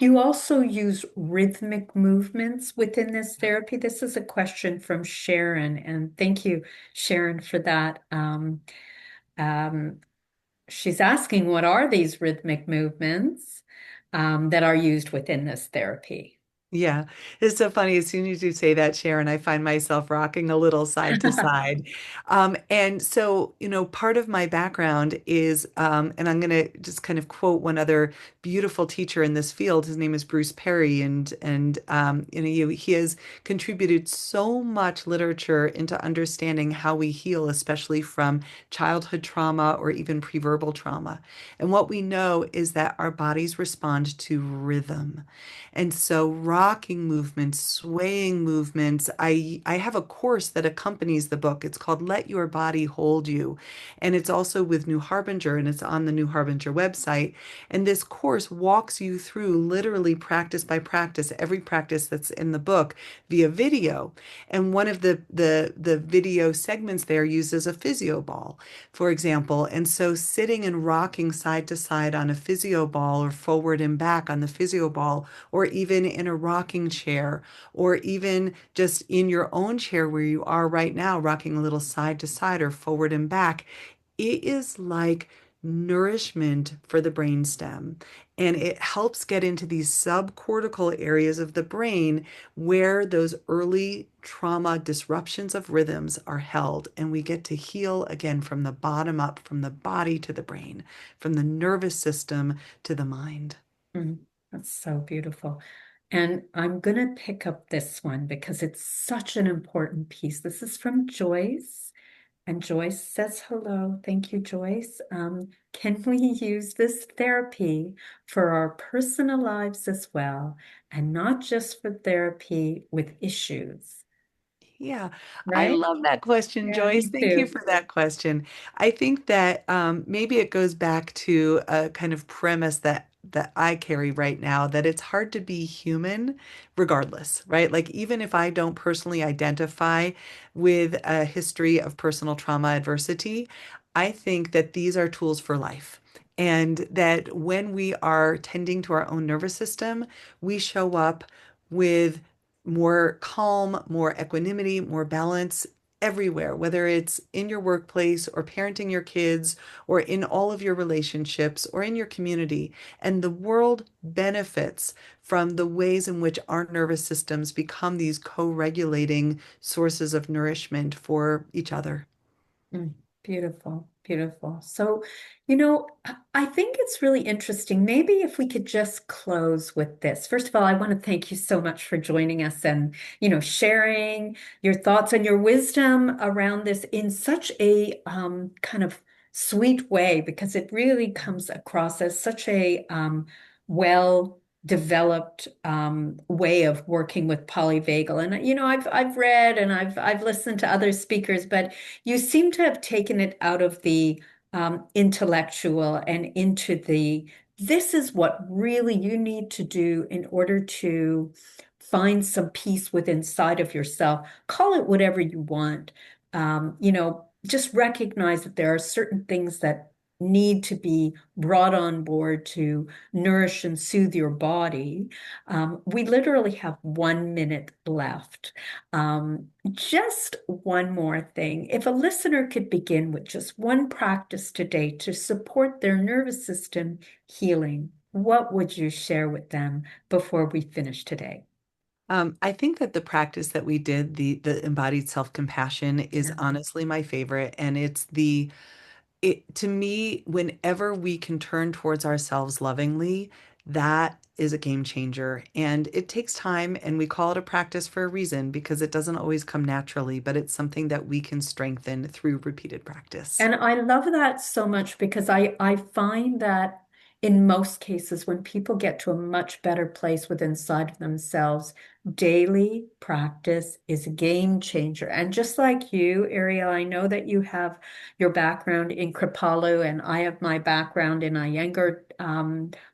Speaker 2: You also use rhythmic movements within this therapy. This is a question from Sharon, and thank you, Sharon, for that. Um, she's asking, what are these rhythmic movements that are used within this therapy?
Speaker 3: Yeah, it's so funny. As soon as you say that, Sharon, I find myself rocking a little side to side. And so, part of my background is, and I'm going to just kind of quote one other beautiful teacher in this field. His name is Bruce Perry, he has contributed so much literature into understanding how we heal, especially from childhood trauma or even preverbal trauma. And what we know is that our bodies respond to rhythm. And so rocking movements, swaying movements, I have a course that accompanies the book. It's called Let Your Body Hold You. And it's also with New Harbinger and it's on the New Harbinger website. And this course walks you through literally practice by practice, every practice that's in the book via video. And one of the video segments there uses a physio ball, for example. And so sitting and rocking side to side on a physio ball or forward and back on the physio ball, or even in a rocking chair, or even just in your own chair where you are right now, rocking a little side to side or forward and back. It is like nourishment for the brainstem. And it helps get into these subcortical areas of the brain where those early trauma disruptions of rhythms are held. And we get to heal again from the bottom up, from the body to the brain, from the nervous system to the mind.
Speaker 2: Mm, that's so beautiful. And I'm going to pick up this one because it's such an important piece. This is from Joyce. And Joyce says, hello. Thank you, Joyce. Can we use this therapy for our personal lives as well, and not just for therapy with issues?
Speaker 3: Yeah, I
Speaker 2: Right?
Speaker 3: love that question,
Speaker 2: Yeah,
Speaker 3: Joyce.
Speaker 2: me
Speaker 3: Thank you
Speaker 2: too.
Speaker 3: for that question. I think that maybe it goes back to a kind of premise that I carry right now, that it's hard to be human regardless, right? Like even if I don't personally identify with a history of personal trauma adversity, I think that these are tools for life. And that when we are tending to our own nervous system, we show up with more calm, more equanimity, more balance everywhere, whether it's in your workplace or parenting your kids or in all of your relationships or in your community. And the world benefits from the ways in which our nervous systems become these co-regulating sources of nourishment for each other.
Speaker 2: Mm, beautiful, beautiful. So, I think it's really interesting. Maybe if we could just close with this. First of all, I want to thank you so much for joining us and, sharing your thoughts and your wisdom around this in such a kind of sweet way, because it really comes across as such a well developed way of working with polyvagal. And I've read and I've listened to other speakers, but you seem to have taken it out of the intellectual and into this is what really you need to do in order to find some peace within inside of yourself. Call it whatever you want. Just recognize that there are certain things that need to be brought on board to nourish and soothe your body. We literally have 1 minute left. Just one more thing. If a listener could begin with just one practice today to support their nervous system healing, what would you share with them before we finish today?
Speaker 3: I think that the practice that we did, the embodied self-compassion, is
Speaker 2: Yeah.
Speaker 3: honestly my favorite, and it to me, whenever we can turn towards ourselves lovingly, that is a game changer. And it takes time, and we call it a practice for a reason because it doesn't always come naturally, but it's something that we can strengthen through repeated practice.
Speaker 2: And I love that so much because I find that in most cases, when people get to a much better place within inside of themselves, daily practice is a game changer. And just like you, Ariel, I know that you have your background in Kripalu and I have my background in Iyengar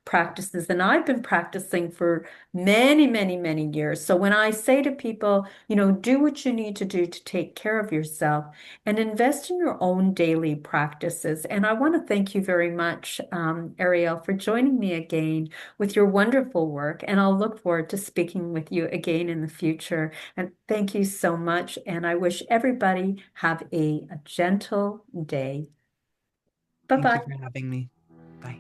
Speaker 2: practices. And I've been practicing for many, many, many years. So when I say to people, do what you need to do to take care of yourself, and invest in your own daily practices. And I want to thank you very much, Ariel, for joining me again with your wonderful work. And I'll look forward to speaking with you again in the future. And thank you so much. And I wish everybody have a gentle day.
Speaker 3: Thank you
Speaker 2: Bye-bye.
Speaker 3: for having me. Bye.